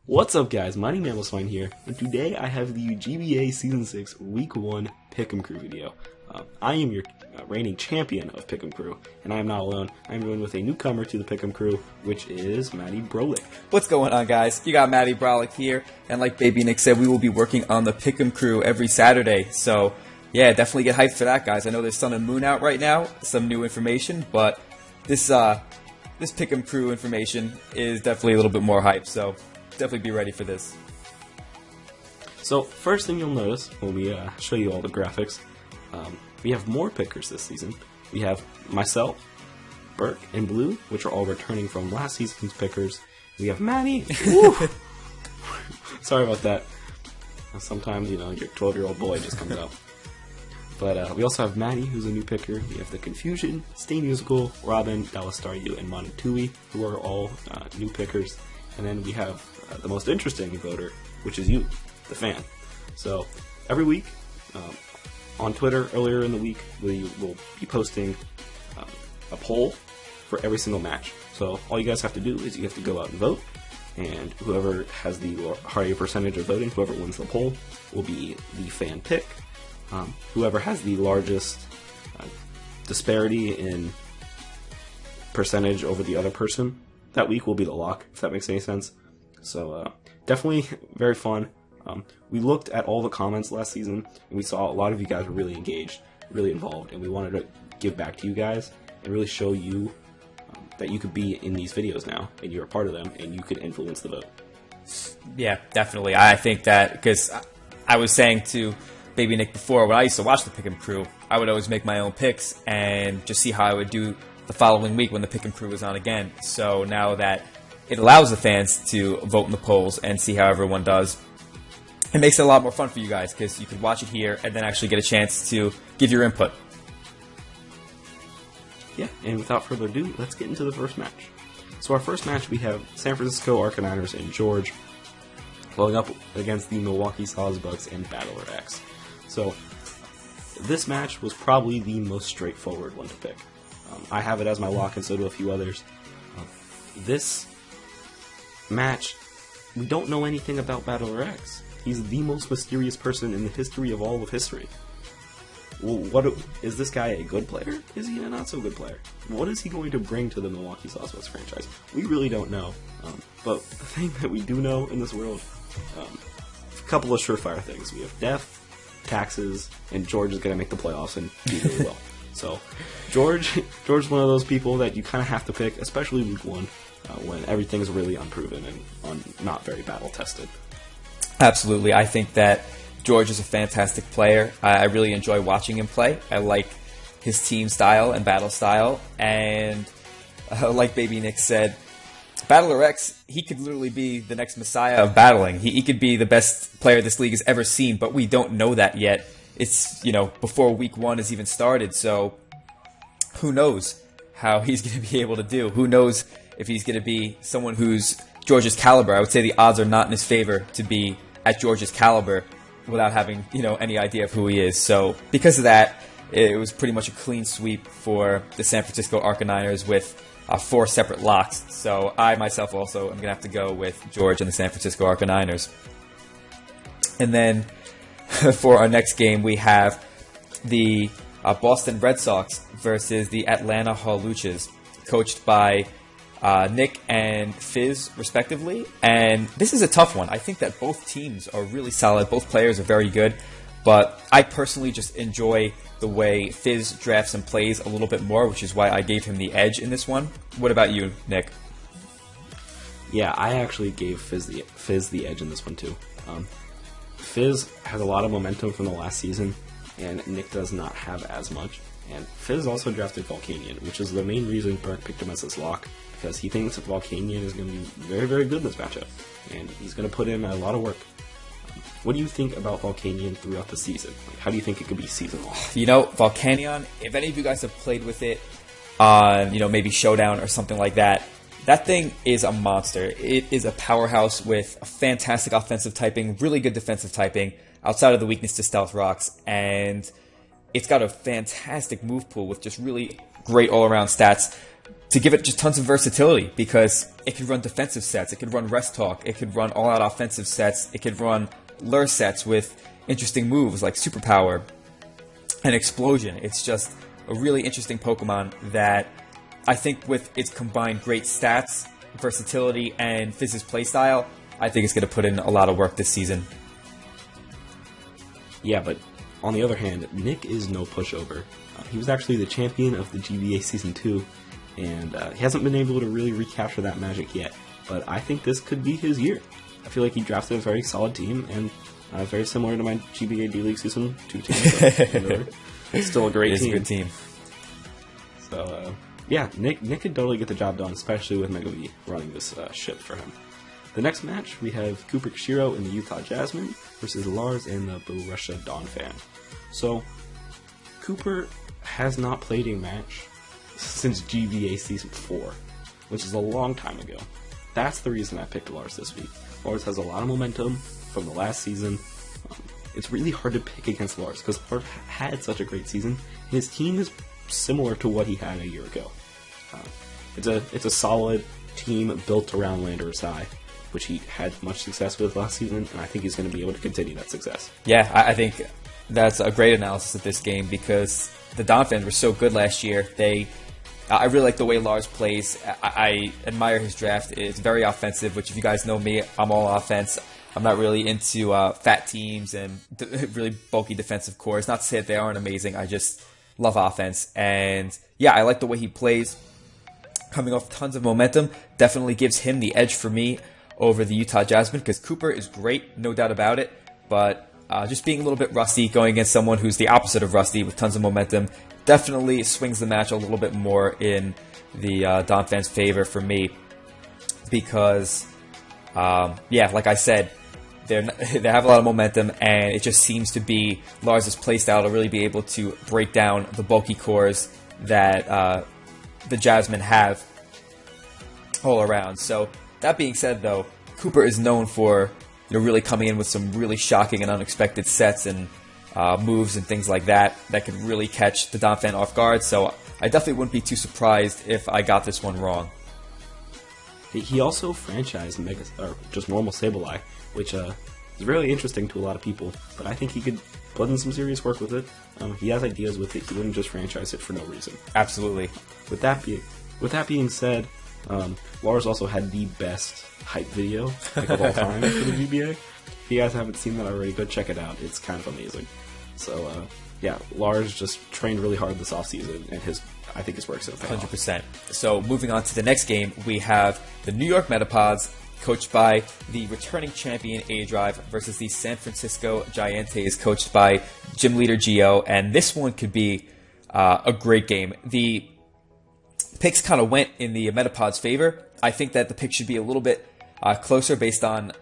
What's up, guys? Mighty Mammothswine here, and today I have the GBA Season 6 Week 1 Pick'em Crew video. I am your reigning champion of Pick'em Crew, and I am not alone. I am joined with a newcomer to the Pick'em Crew, which is Matty Brolick. What's going on, guys? You got Matty Brolick here, and like Baby Nick said, we will be working on the Pick'em Crew every Saturday, so yeah, definitely get hyped for that, guys. I know there's Sun and Moon out right now, some new information, but this Pick'em Crew information is definitely a little bit more hype, so definitely be ready for this. So, first thing you'll notice when we show you all the graphics, we have more pickers this season. We have myself, Burke, and Blue, which are all returning from last season's pickers. We have Matty. Sorry about that. Sometimes, your 12-year-old boy just comes out. But we also have Matty, who's a new picker. We have The Confusion, Stay Musical, Robin, Dallas Star U, and Monotui, who are all new pickers. And then we have the most interesting voter, which is you, the fan. So every week on Twitter, earlier in the week, we will be posting a poll for every single match. So all you guys have to do is you have to go out and vote, and whoever has the higher percentage of voting, whoever wins the poll, will be the fan pick. Whoever has the largest disparity in percentage over the other person that week will be the lock, if that makes any sense. So definitely very fun. We looked at all the comments last season, and we saw a lot of you guys were really engaged, really involved, and we wanted to give back to you guys and really show you that you could be in these videos now, and you're a part of them, and you could influence the vote. Yeah, definitely. I think that, because I was saying to Baby Nick before, when I used to watch the Pick'em Crew, I would always make my own picks and just see how I would do the following week when the Pick'em Crew was on again. So now that it allows the fans to vote in the polls and see how everyone does, it makes it a lot more fun for you guys, because you can watch it here and then actually get a chance to give your input. Yeah, and without further ado, let's get into the first match. So our first match, we have San Francisco Arcaniners and George going up against the Milwaukee Sawsbucks and Battler X. So this match was probably the most straightforward one to pick. I have it as my lock, and so do a few others. This match, we don't know anything about Battler X. He's the most mysterious person in the history of all of history. Well, is this guy a good player? Is he a not so good player? What is he going to bring to the Milwaukee Sawsbucks franchise? We really don't know. But the thing that we do know in this world, a couple of surefire things. We have death, taxes, and George is going to make the playoffs and do really well. So George's one of those people that you kind of have to pick, especially week one, when everything's really unproven and not very battle tested. Absolutely. I think that George is a fantastic player. I really enjoy watching him play. I like his team style and battle style. And like Baby Nick said, Battler X, he could literally be the next messiah of battling. He could be the best player this league has ever seen, but we don't know that yet. It's, before week one has even started, so who knows how he's going to be able to do. Who knows if he's going to be someone who's George's caliber. I would say the odds are not in his favor to be at George's caliber without having, any idea of who he is. So because of that, it was pretty much a clean sweep for the San Francisco Arcaniners with 4 separate locks. So I myself also am going to have to go with George and the San Francisco Arcaniners. And then for our next game, we have the Boston Red Sox versus the Atlanta Harluches, coached by Nick and Fizz, respectively. And this is a tough one. I think that both teams are really solid. Both players are very good. But I personally just enjoy the way Fizz drafts and plays a little bit more, which is why I gave him the edge in this one. What about you, Nick? Yeah, I actually gave Fizz the edge in this one too. Fizz has a lot of momentum from the last season, and Nick does not have as much. And Fizz also drafted Volcanion, which is the main reason Burke picked him as his lock, because he thinks that Volcanion is going to be very, very good in this matchup, and he's going to put in a lot of work. What do you think about Volcanion throughout the season? How do you think it could be seasonal? Volcanion, if any of you guys have played with it on, maybe Showdown or something like that, that thing is a monster. It is a powerhouse with a fantastic offensive typing, really good defensive typing, outside of the weakness to stealth rocks, and it's got a fantastic move pool with just really great all-around stats. to give it just tons of versatility, because it could run defensive sets, it could run rest talk, it could run all-out offensive sets, it could run lure sets with interesting moves like Superpower and Explosion. It's just a really interesting Pokemon that I think with its combined great stats, versatility, and Fizz's playstyle, I think it's going to put in a lot of work this season. Yeah, but on the other hand, Nick is no pushover. He was actually the champion of the GBA Season 2, and he hasn't been able to really recapture that magic yet. But I think this could be his year. I feel like he drafted a very solid team, and very similar to my GBA D-League Season 2 team. So, it's still a great team. It's a good team. So, yeah, Nick could totally get the job done, especially with Mega V running this ship for him. The next match, we have Cooper Kishiro in the Utah Jasmine versus Lars in the Borussia Donphan. So, Cooper has not played a match since GBA Season 4, which is a long time ago. That's the reason I picked Lars this week. Lars has a lot of momentum from the last season. It's really hard to pick against Lars because Lars had such a great season. His team is similar to what he had a year ago. It's a solid team built around Landorus Eye, which he had much success with last season, and I think he's going to be able to continue that success. Yeah, I think that's a great analysis of this game because the Donphans were so good last year. I really like the way Lars plays. I admire his draft. It's very offensive, which if you guys know me, I'm all offense. I'm not really into fat teams and really bulky defensive cores. Not to say that they aren't amazing. I just love offense. And yeah, I like the way he plays. Coming off tons of momentum, definitely gives him the edge for me over the Utah Jasmine because Cooper is great, no doubt about it. But just being a little bit rusty, going against someone who's the opposite of rusty with tons of momentum, definitely swings the match a little bit more in the Donphan's favor for me because, yeah, like I said, they have a lot of momentum, and it just seems to be Lars' playstyle to really be able to break down the bulky cores that the Jasmine have all around. So that being said, though, Cooper is known for really coming in with some really shocking and unexpected sets and moves and things like that could really catch the Donphan off guard. So I definitely wouldn't be too surprised if I got this one wrong. He also franchised just normal Sableye, which is really interesting to a lot of people, but I think he could put in some serious work with it. He has ideas with it. He wouldn't just franchise it for no reason. Absolutely. With that being said, Lars also had the best hype video of all time for the GBA. If you guys haven't seen that already, go check it out. It's kind of amazing. So, yeah, Lars just trained really hard this offseason, and I think his work's going to pay off. 100%. So moving on to the next game, we have the New York Metapods, coached by the returning champion A-Drive, versus the San Francisco Giants, coached by gym leader Gio, and this one could be a great game. The picks kind of went in the Metapods' favor. I think that the pick should be a little bit closer based on,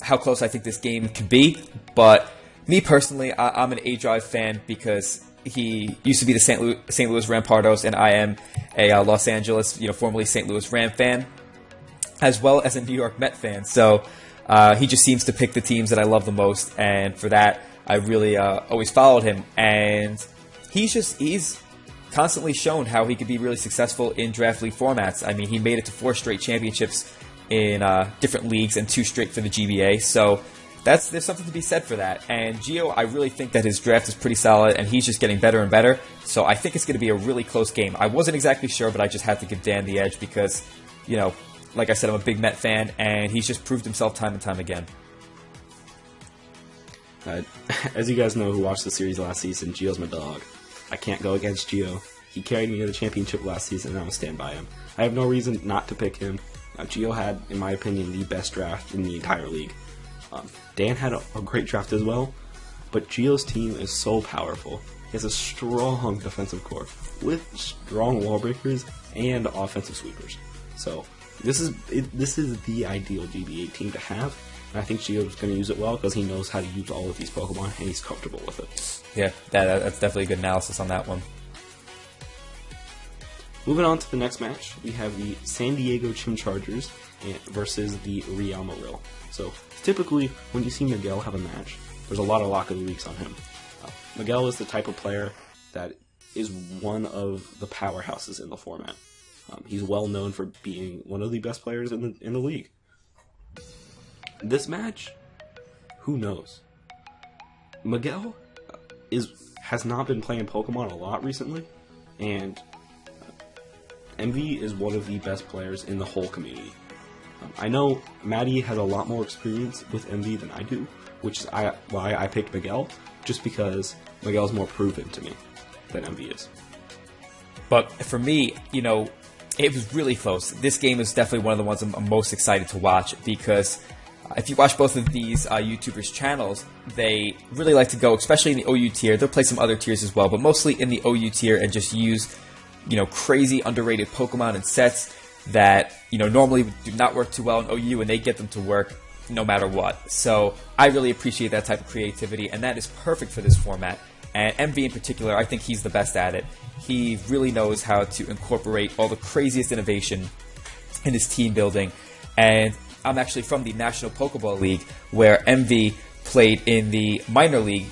how close I think this game could be, but me personally, I'm an A-Drive fan because he used to be the St. Louis Rampardos, and I am a Los Angeles, formerly St. Louis Ram fan, as well as a New York Met fan. So he just seems to pick the teams that I love the most, and for that, I really always followed him. And he's constantly shown how he could be really successful in draft league formats. I mean, he made it to 4 straight championships in different leagues and 2 straight for the GBA. So there's something to be said for that. And Gio, I really think that his draft is pretty solid, and he's just getting better and better. So I think it's going to be a really close game. I wasn't exactly sure, but I just had to give Dan the edge because, like I said, I'm a big Met fan, and he's just proved himself time and time again. As you guys know who watched the series last season, Gio's my dog. I can't go against Gio. He carried me to the championship last season, and I'm going to stand by him. I have no reason not to pick him. Gio had, in my opinion, the best draft in the entire league. Dan had a great draft as well, but Gio's team is so powerful. He has a strong defensive core with strong wall breakers and offensive sweepers. So this is the ideal GBA team to have, and I think Gio's going to use it well because he knows how to use all of these Pokemon, and he's comfortable with it. Yeah, that's definitely a good analysis on that one. Moving on to the next match, we have the San Diego Chimchargers versus the Real Moril. So typically, when you see Miguel have a match, there's a lot of lock of the weeks on him. Miguel is the type of player that is one of the powerhouses in the format. He's well known for being one of the best players in the league. This match, who knows? Miguel has not been playing Pokemon a lot recently, and Envy is one of the best players in the whole community. I know Maddie has a lot more experience with Envy than I do, which is why I picked Miguel, just because Miguel's more proven to me than Envy is. But for me, it was really close. This game is definitely one of the ones I'm most excited to watch, because if you watch both of these YouTubers' channels, they really like to go, especially in the OU tier. They'll play some other tiers as well, but mostly in the OU tier, and just use, crazy underrated Pokemon and sets that, normally do not work too well in OU, and they get them to work no matter what. So I really appreciate that type of creativity, and that is perfect for this format. And MV in particular, I think he's the best at it. He really knows how to incorporate all the craziest innovation in his team building. And I'm actually from the National Pokeball League, where MV played in the minor league,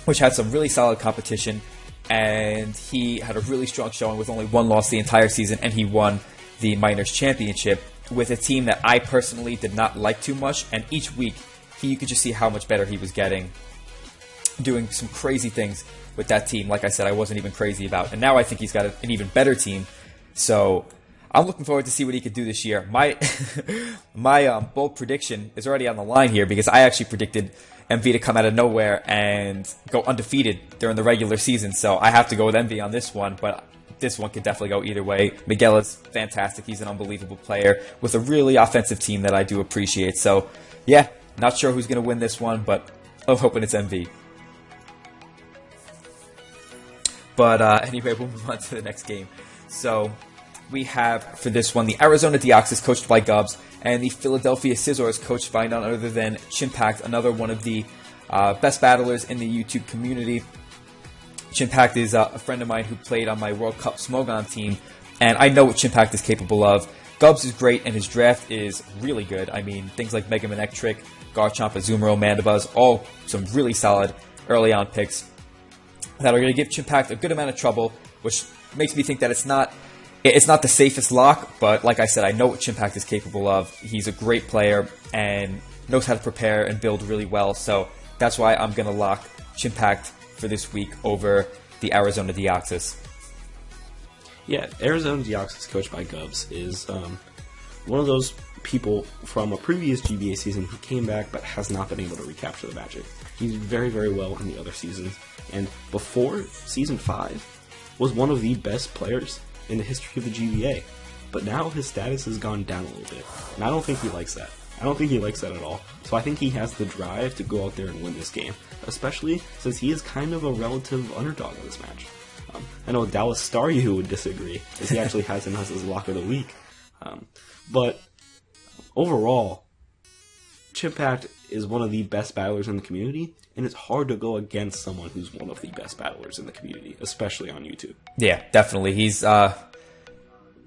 which had some really solid competition. And he had a really strong showing with only one loss the entire season, and he won the Minors Championship with a team that I personally did not like too much. And each week, you could just see how much better he was getting, doing some crazy things with that team. Like I said, I wasn't even crazy about. And now I think he's got an even better team. So I'm looking forward to see what he could do this year. My bold prediction is already on the line here, because I actually predicted MV to come out of nowhere and go undefeated during the regular season. So I have to go with MV on this one, but this one could definitely go either way. Miguel is fantastic. He's an unbelievable player with a really offensive team that I do appreciate. So yeah, not sure who's going to win this one, but I'm hoping it's MV. But anyway, we'll move on to the next game. So we have, for this one, the Arizona Deoxys, coached by Gubbs, and the Philadelphia Scizors, coached by none other than Chimpact, another one of the best battlers in the YouTube community. Chimpact is a friend of mine who played on my World Cup Smogon team, and I know what Chimpact is capable of. Gubbs is great, and his draft is really good. I mean, things like Mega Manectric, Garchomp, Azumarill, Mandibuzz, all some really solid early on picks that are going to give Chimpact a good amount of trouble, which makes me think that it's not the safest lock, but like I said, I know what Chimpact is capable of. He's a great player and knows how to prepare and build really well, so that's why I'm going to lock Chimpact for this week over the Arizona Deoxys. Yeah, Arizona Deoxys, coached by Gubbs, is one of those people from a previous GBA season who came back but has not been able to recapture the magic. He did very, very well in the other seasons, and before Season 5 was one of the best players in the history of the GBA. But now his status has gone down a little bit, and I don't think he likes that. I don't think he likes that at all. So I think he has the drive to go out there and win this game, especially since he is kind of a relative underdog in this match. I know Dallas Staryu would disagree, as he actually has him as his lock of the week. But overall, Chimpact is one of the best battlers in the community, and it's hard to go against someone who's one of the best battlers in the community, especially on YouTube. Yeah, definitely. He's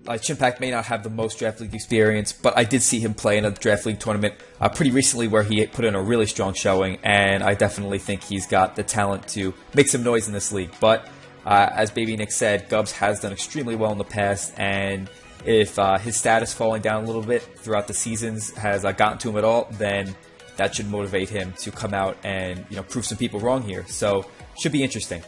Chimpact may not have the most Draft League experience, but I did see him play in a Draft League tournament pretty recently where he put in a really strong showing, and I definitely think he's got the talent to make some noise in this league. But as Baby Nick said, Gubbs has done extremely well in the past, and if his status falling down a little bit throughout the seasons has gotten to him at all, then that should motivate him to come out and prove some people wrong here. So should be interesting.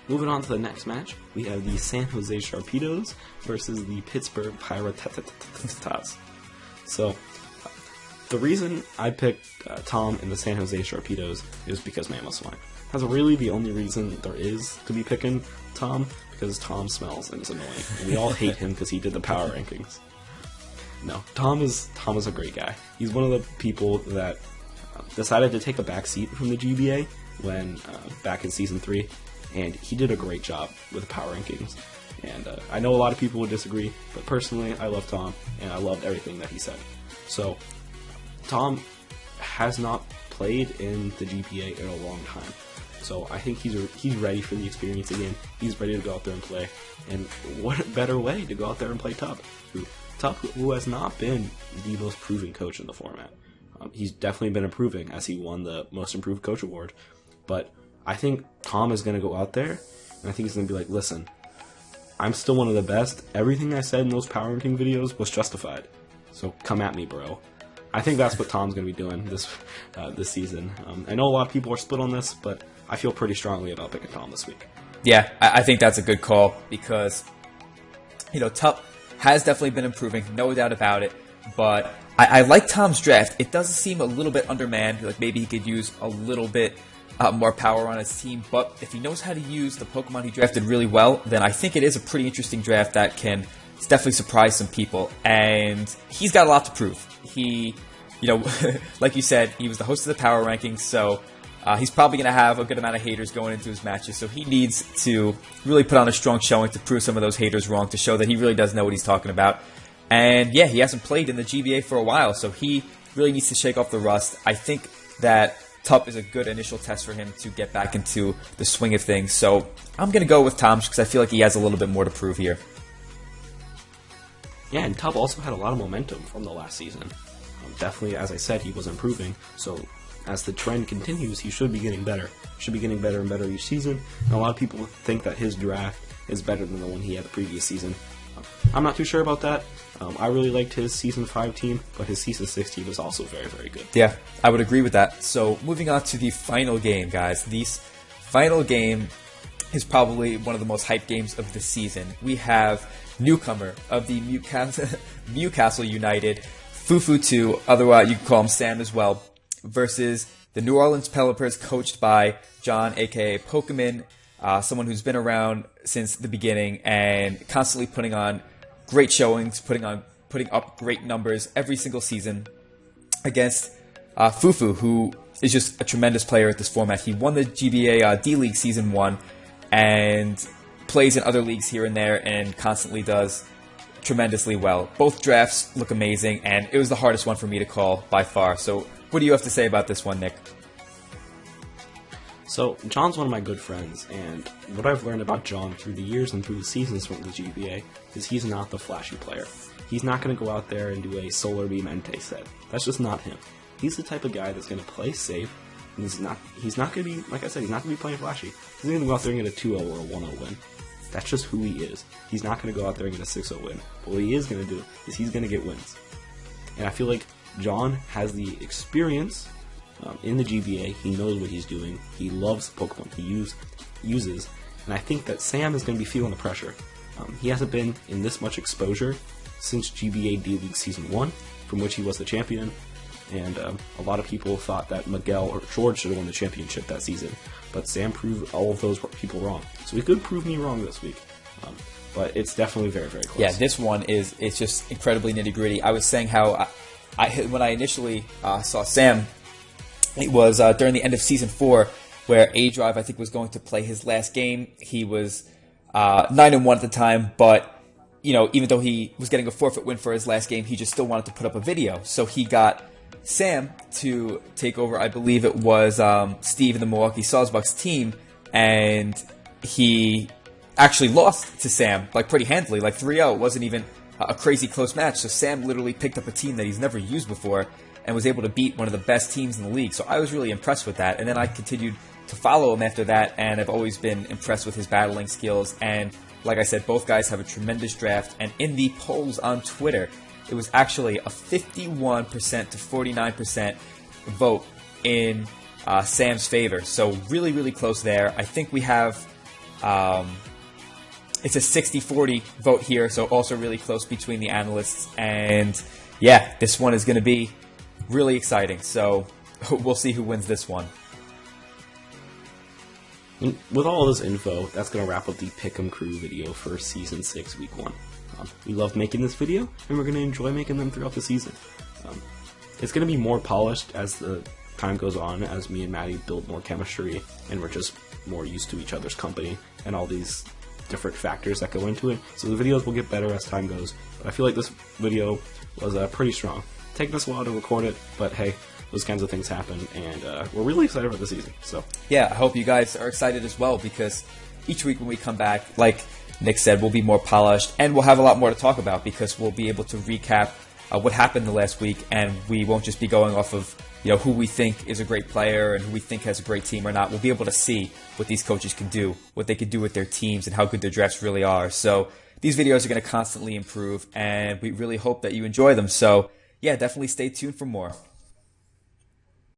Moving on to the next match, we have the San Jose Sharpedos versus the Pittsburgh Pirates. So, the reason I picked Tom in the San Jose Sharpedos is because Mamoswine. That's really the only reason there is to be picking Tom, because Tom smells and is annoying. And we all hate him because he did the power rankings. No, Tom is a great guy. He's one of the people that decided to take a back seat from the GBA when back in Season 3. And he did a great job with the power rankings. And I know a lot of people would disagree, but personally, I love Tom, and I loved everything that he said. So, Tom has not played in the GPA in a long time. So I think he's ready for the experience again. He's ready to go out there and play. And what a better way to go out there and play Tub, who has not been the most proven coach in the format. He's definitely been improving as he won the Most Improved Coach Award. But I think Tom is going to go out there, and I think he's going to be like, listen, I'm still one of the best. Everything I said in those power ranking videos was justified. So come at me, bro. I think that's what Tom's going to be doing this season. I know a lot of people are split on this, but I feel pretty strongly about picking Tom this week. Yeah, I think that's a good call because, Tup has definitely been improving, no doubt about it. But I like Tom's draft. It does seem a little bit undermanned. Like maybe he could use a little bit more power on his team. But if he knows how to use the Pokemon he drafted really well, then I think it is a pretty interesting draft that can definitely surprise some people. And he's got a lot to prove. He, like you said, he was the host of the power rankings, so he's probably going to have a good amount of haters going into his matches. So he needs to really put on a strong showing to prove some of those haters wrong, to show that he really does know what he's talking about. And yeah, he hasn't played in the GBA for a while, so he really needs to shake off the rust. I think that Tup is a good initial test for him to get back into the swing of things. So I'm going to go with Tom because I feel like he has a little bit more to prove here. Yeah, and Tup also had a lot of momentum from the last season. Definitely, as I said, he was improving. So as the trend continues, he should be getting better. Should be getting better and better each season. And a lot of people think that his draft is better than the one he had the previous season. I'm not too sure about that. I really liked his Season 5 team, but his Season 6 team was also very, very good. Yeah, I would agree with that. So moving on to the final game, guys. This final game is probably one of the most hyped games of the season. We have newcomer of the Newcastle United, Fufu 2, otherwise you can call him Sam as well, versus the New Orleans Pelicans, coached by John, aka Pokemon, someone who's been around since the beginning and constantly putting on great showings, putting up great numbers every single season against Fufu, who is just a tremendous player at this format. He won the GBA D-League Season 1 and plays in other leagues here and there and constantly does tremendously well. Both drafts look amazing, and it was the hardest one for me to call by far. So what do you have to say about this one, Nick? So, John's one of my good friends, and what I've learned about John through the years and through the seasons from the GBA is he's not the flashy player. He's not going to go out there and do a Solar Beam Entei set. That's just not him. He's the type of guy that's going to play safe, and he's not going to be, like I said, he's not going to be playing flashy. He's going to go out there and get a 2-0 or a 1-0 win. That's just who he is. He's not going to go out there and get a 6-0 win. But what he is going to do is he's going to get wins. And I feel like John has the experience in the GBA. He knows what he's doing. He loves Pokemon he uses. And I think that Sam is going to be feeling the pressure. He hasn't been in this much exposure since GBA D-League Season 1, from which he was the champion. And a lot of people thought that Miguel or George should have won the championship that season. But Sam proved all of those people wrong. So he could prove me wrong this week. But it's definitely very, very close. Yeah, this one it's just incredibly nitty-gritty. I was saying how when I initially saw Sam, it was during the end of Season 4, where A-Drive, I think, was going to play his last game. He was 9-1 at the time, but even though he was getting a forfeit win for his last game, he just still wanted to put up a video. So he got Sam to take over, I believe it was Steve in the Milwaukee Sawsbucks team, and he actually lost to Sam, pretty handily, 3-0. It wasn't even a crazy close match, so Sam literally picked up a team that he's never used before and was able to beat one of the best teams in the league. So I was really impressed with that, and then I continued to follow him after that, and I've always been impressed with his battling skills. And like I said, both guys have a tremendous draft, and in the polls on Twitter, it was actually a 51% to 49% vote in Sam's favor. So really, really close there. I think we have, it's a 60-40 vote here, so also really close between the analysts. And yeah, this one is going to be really exciting. So we'll see who wins this one. With all this info, that's going to wrap up the Pick'em Crew video for Season 6, Week 1. We love making this video, and we're going to enjoy making them throughout the season. It's going to be more polished as the time goes on, as me and Maddie build more chemistry, and we're just more used to each other's company, and all these different factors that go into it. So the videos will get better as time goes, but I feel like this video was pretty strong. Taking us a while to record it, but hey, those kinds of things happen, and we're really excited about the season. So yeah, I hope you guys are excited as well, because each week when we come back, like Nick said, we'll be more polished, and we'll have a lot more to talk about, because we'll be able to recap what happened the last week, and we won't just be going off of who we think is a great player and who we think has a great team or not. We'll be able to see what these coaches can do, what they can do with their teams, and how good their drafts really are. So these videos are going to constantly improve, and we really hope that you enjoy them. So yeah, definitely stay tuned for more.